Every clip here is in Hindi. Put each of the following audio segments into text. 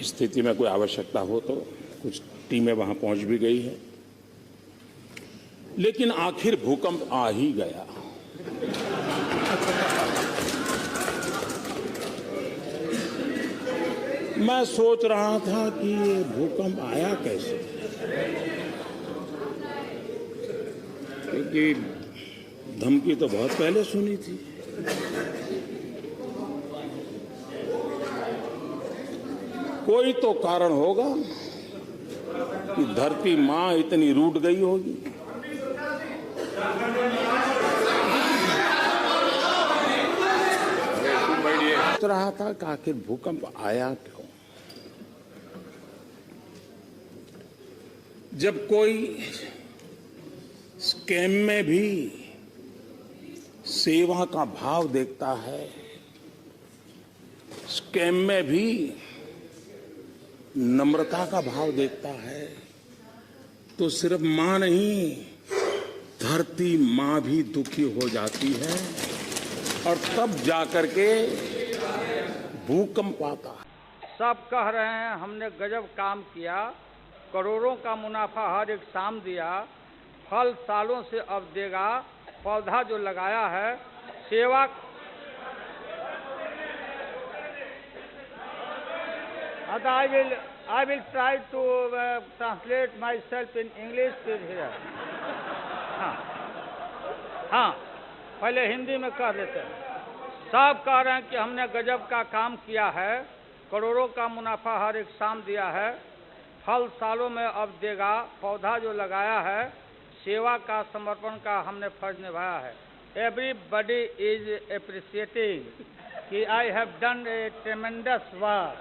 स्थिति में कोई आवश्यकता हो तो कुछ टीमें वहां पहुंच भी गई है, लेकिन आखिर भूकंप आ ही गया। मैं सोच रहा था कि ये भूकंप आया कैसे, क्योंकि धमकी तो बहुत पहले सुनी थी। कोई तो कारण होगा कि धरती मां इतनी रूठ गई होगी। सोच रहा था कि आखिर भूकंप आया क्यों। जब कोई स्कैम में भी सेवा का भाव देखता है, स्कैम में भी नम्रता का भाव देखता है, तो सिर्फ मां नहीं, धरती मां भी दुखी हो जाती है और तब जाकर के भूकंप आता है। सब कह रहे हैं हमने गजब काम किया, करोड़ों का मुनाफा हर एक शाम दिया, फल सालों से अब देगा, पौधा जो लगाया है सेवा। I will try to translate myself in English here. हाँ, पहले हिंदी में कह देते हैं। सब कह रहे हैं कि हमने गजब का काम किया है, करोड़ों का मुनाफा हर एक शाम दिया है, फल सालों में अब देगा, पौधा जो लगाया है सेवा का समर्पण का हमने फर्ज निभाया है। Everybody is appreciating कि I have done a tremendous work.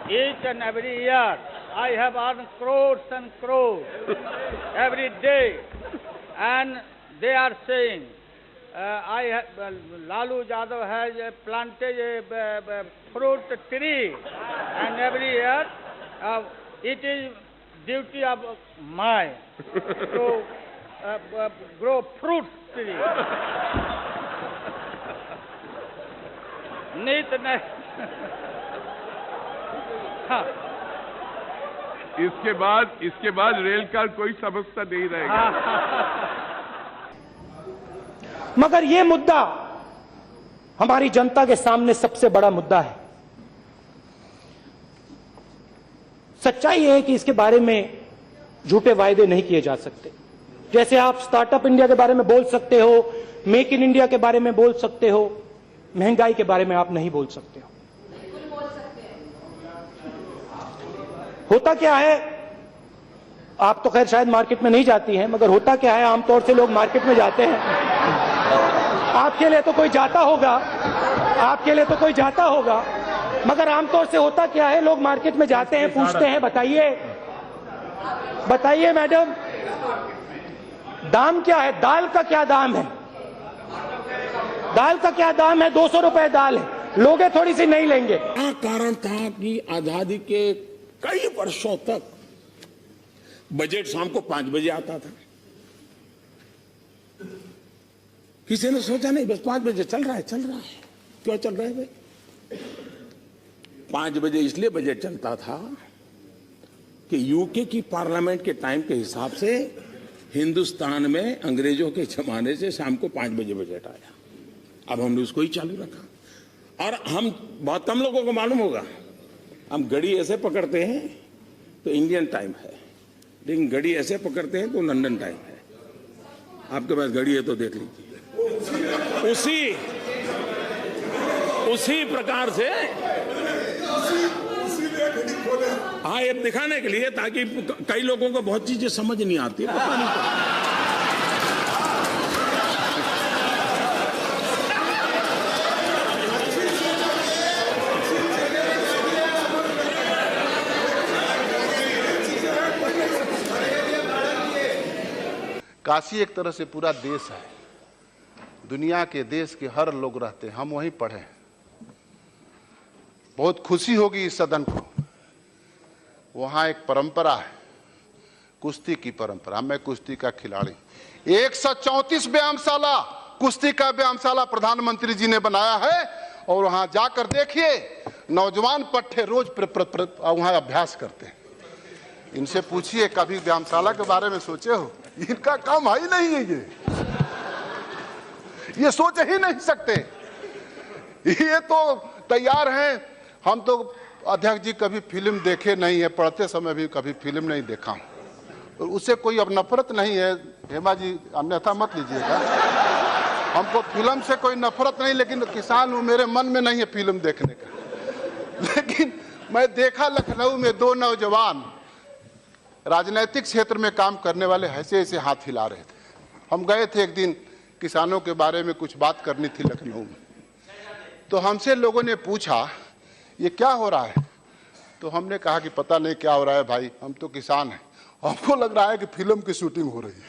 Each and every year I have earned crores and crores every day, and they are saying Lalu Yadav has planted a fruit tree, and every year it is duty of mine to grow fruit tree. नीत नहीं। हाँ। इसके बाद रेल का कोई समस्या नहीं रहेगा। मगर ये मुद्दा हमारी जनता के सामने सबसे बड़ा मुद्दा है। सच्चाई है कि इसके बारे में झूठे वायदे नहीं किए जा सकते। जैसे आप स्टार्टअप इंडिया के बारे में बोल सकते हो, मेक इन इंडिया के बारे में बोल सकते हो, महंगाई के बारे में आप नहीं बोल सकते हो। होता क्या है, आप तो खैर शायद मार्केट में नहीं जाती हैं, मगर होता क्या है, आमतौर से लोग मार्केट में जाते हैं। आपके लिए तो कोई जाता होगा, आपके लिए तो कोई जाता होगा, मगर आमतौर से होता क्या है, लोग मार्केट में जाते हैं, पूछते हैं, बताइए मैडम दाम क्या है, दाल का क्या दाम है, दाल का क्या दाम है, 200 रुपए दाल है, लोगे थोड़ी सी नहीं लेंगे। क्या कारण था कि आजादी के कई वर्षों तक बजट शाम को 5 बजे आता था। किसी ने सोचा नहीं, बस 5 बजे चल रहा है। क्यों चल रहा है भाई? 5 बजे इसलिए बजट चलता था कि यूके की पार्लियामेंट के टाइम के हिसाब से हिंदुस्तान में अंग्रेजों के जमाने से शाम को 5 बजे बजट आया। अब हमने उसको ही चालू रखा, और हम बहुत कम लोगों को मालूम होगा, हम घड़ी ऐसे पकड़ते हैं तो इंडियन टाइम है, लेकिन घड़ी ऐसे पकड़ते हैं तो लंदन टाइम है। आपके पास घड़ी है तो देख लीजिए। उसी प्रकार से हाँ, ये दिखाने के लिए, ताकि कई लोगों को बहुत चीजें समझ नहीं आती, पता नहीं क्या। काशी एक तरह से पूरा देश है, दुनिया के देश के हर लोग रहते हैं, हम वहीं पढ़े। बहुत खुशी होगी इस सदन को, वहां एक परंपरा है, कुश्ती की परंपरा। मैं कुश्ती का खिलाड़ी, 134 व्यायामशाला, कुश्ती का व्यायामशाला प्रधानमंत्री जी ने बनाया है, और वहां जाकर देखिए नौजवान पट्टे रोज वहां अभ्यास करते हैं। इनसे पूछिए कभी व्यायामशाला के बारे में सोचे हो? इनका काम ही नहीं है, ये सोच ही नहीं सकते। ये तो तैयार हैं। हम तो अध्यक्ष जी कभी फिल्म देखे नहीं है, पढ़ते समय भी कभी फिल्म नहीं देखा हूं, और उससे कोई अब नफरत नहीं है। हेमा जी अन्यथा मत लीजिएगा, हमको फिल्म से कोई नफरत नहीं, लेकिन किसान हूं, मेरे मन में नहीं है फिल्म देखने का। लेकिन मैं देखा लखनऊ में दो नौजवान राजनीतिक क्षेत्र में काम करने वाले ऐसे ऐसे हाथ हिला रहे थे। हम गए थे एक दिन, किसानों के बारे में कुछ बात करनी थी लखनऊ में, तो हमसे लोगों ने पूछा ये क्या हो रहा है? तो हमने कहा कि पता नहीं क्या हो रहा है भाई, हम तो किसान हैं, हमको लग रहा है कि फिल्म की शूटिंग हो रही है।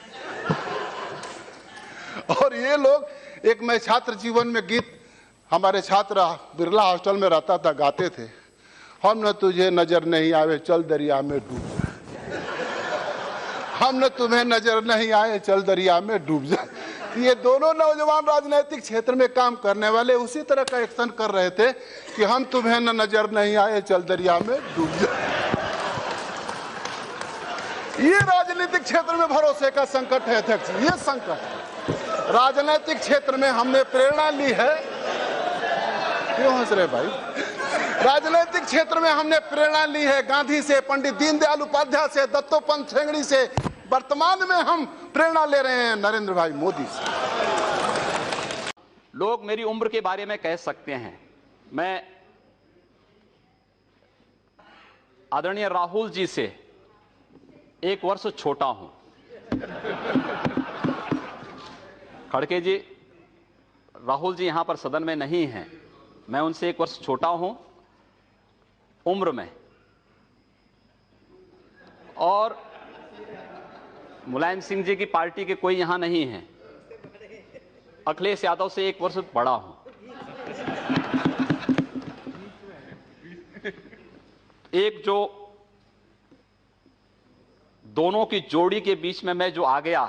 और ये लोग, एक मैं छात्र जीवन में गीत हमारे छात्र बिरला हॉस्टल में रहता था, गाते थे, हम न तुझे नजर नहीं आवे चल दरिया में डूब जा, हम न तुम्हें नजर नहीं आए चल दरिया में डूब जा। ये दोनों नौजवान राजनीतिक क्षेत्र में काम करने वाले उसी तरह का एक्शन कर रहे थे कि हम तुम्हें न नजर नहीं आए चल दरिया में डूब जा। ये राजनीतिक क्षेत्र में भरोसे का संकट है अध्यक्ष, ये संकट राजनीतिक क्षेत्र में हमने प्रेरणा ली है। क्यों हंस रहे भाई? राजनीतिक क्षेत्र में हमने प्रेरणा ली है गांधी से, पंडित दीनदयाल उपाध्याय से, दत्तोपंत ठेंगड़ी से। वर्तमान में हम प्रेरणा ले रहे हैं नरेंद्र भाई मोदी से। लोग मेरी उम्र के बारे में कह सकते हैं, मैं आदरणीय राहुल जी से 1 वर्ष छोटा हूं। खड़गे जी, राहुल जी यहां पर सदन में नहीं हैं, मैं उनसे 1 वर्ष छोटा हूं उम्र में, और मुलायम सिंह जी की पार्टी के कोई यहां नहीं है। अखिलेश यादव से 1 वर्ष बड़ा हूं। एक जो दोनों की जोड़ी के बीच में मैं जो आ गया,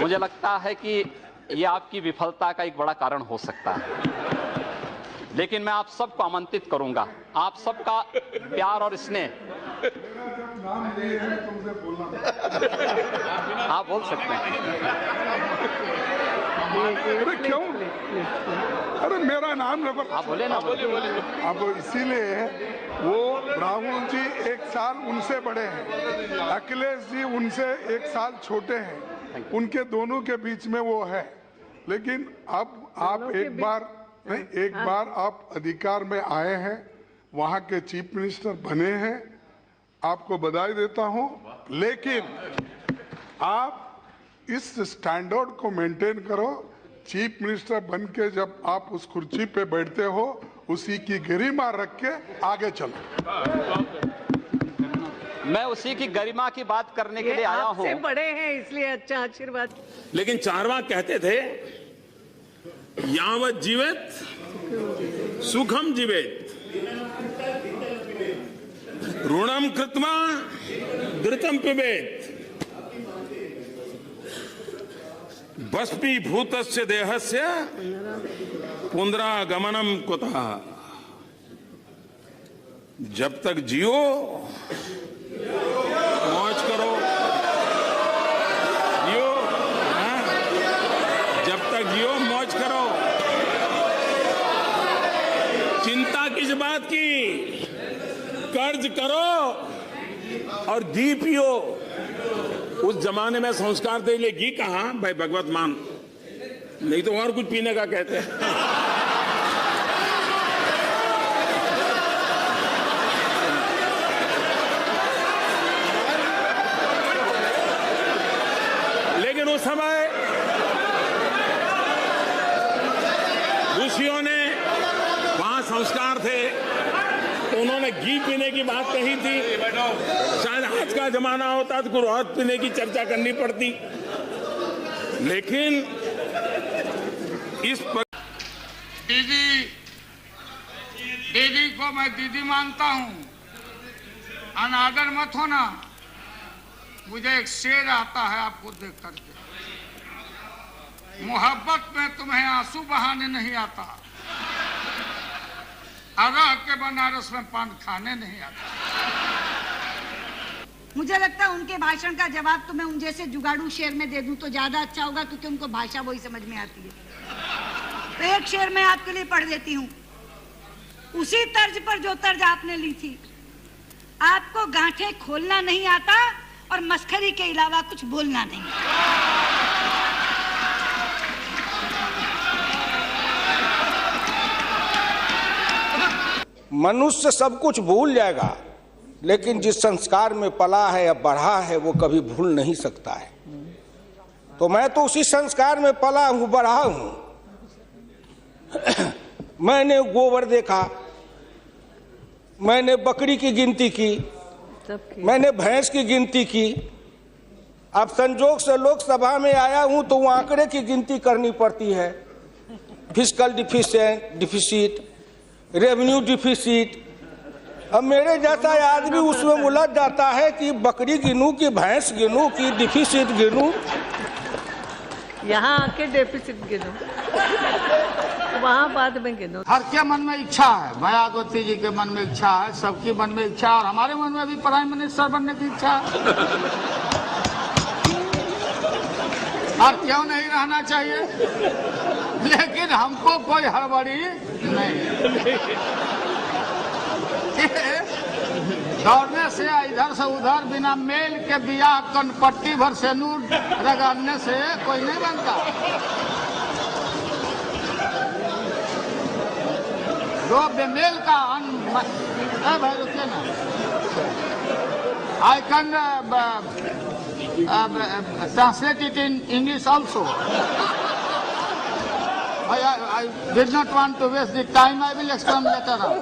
मुझे लगता है कि यह आपकी विफलता का एक बड़ा कारण हो सकता है। लेकिन मैं आप सबको आमंत्रित करूंगा, आप सबका प्यार और स्नेह। आप बोल सकते हैं। अरे क्यों? अरे मेरा नाम रखो। आप बोले ना, बोले। अब इसीलिए वो राहुल जी 1 साल उनसे बड़े हैं, अखिलेश जी उनसे 1 साल छोटे हैं, उनके दोनों के बीच में वो है। लेकिन अब आप एक बार आप अधिकार में आए हैं, वहां के चीफ मिनिस्टर बने हैं, आपको बधाई देता हूं। लेकिन आप इस स्टैंडर्ड को मेंटेन करो। चीफ मिनिस्टर बन के जब आप उस कुर्सी पे बैठते हो, उसी की गरिमा रख के आगे चलो। मैं उसी की गरिमा की बात करने के लिए आया हूं। आपसे बड़े हैं इसलिए अच्छा आशीर्वाद। लेकिन चारवाक कहते थे यावत जीवेत सुखम जीवेत, ऋणम कृत्वा घृतम पिबेत, भस्मीभूतस्य देहस्य पुनरागमनम कुतः। जब तक जियो मौज करो, जियो, जब तक जियो मौज करो। चिंता किस बात की? कर्ज करो और घी पियो। उस जमाने में संस्कार दे लिए घी कहां भाई, भगवत मान, नहीं तो और कुछ पीने का कहते हैं। लेकिन उस समय ऋषियों ने, वहां संस्कार थे, तो उन्होंने घी पीने की बात कही थी। शायद आज का जमाना होता तो कुछ और पीने की चर्चा करनी पड़ती। लेकिन इस पर दीदी को मैं दीदी मानता हूं, अनादर मत होना। मुझे एक शेर आता है आपको देख करके, मोहब्बत में तुम्हें आंसू बहाने नहीं आता, रह के बनारस में पान खाने नहीं आता। मुझे लगता है उनके भाषण का जवाब तो मैं उन जैसे जुगाड़ू शेर में दे दूं तो ज्यादा अच्छा होगा, क्योंकि उनको भाषा वही समझ में आती है। तो एक शेर मैं आपके लिए पढ़ देती हूँ, उसी तर्ज पर जो तर्ज आपने ली थी। आपको गांठें खोलना नहीं आता और मस्खरी के अलावा कुछ बोलना नहीं। मनुष्य सब कुछ भूल जाएगा, लेकिन जिस संस्कार में पला है या बढ़ा है वो कभी भूल नहीं सकता है। तो मैं तो उसी संस्कार में पला हूं, बढ़ा हूं। मैंने गोबर देखा, मैंने बकरी की गिनती की, मैंने भैंस की गिनती की। अब संजोग से लोकसभा में आया हूं तो वो आंकड़े की गिनती करनी पड़ती है। Fiscal deficit, revenue deficit. अब मेरे जैसा आदमी उसमें उलझ जाता है कि बकरी गिनूं कि भैंस गिनूं कि डिफिसिट गिनूं। यहाँ आके डेफिसिट गिनो, वहाँ बाद में गिनो। हर के मन में इच्छा है, मायावती जी के मन में इच्छा है, सबकी मन में इच्छा है, और हमारे मन में भी प्राइम मिनिस्टर बनने की इच्छा है। और क्यों नहीं रहना चाहिए, लेकिन हमको कोई हड़बड़ी नहीं। दौड़ने से इधर से उधर बिना मेल के बियाह कनपट्टी भर से नूर रगड़ने से कोई नहीं बनता। जो बेमेल का भाई रुकिए ना, I can translate it in English also. I did not want to waste the time. I will explain later on.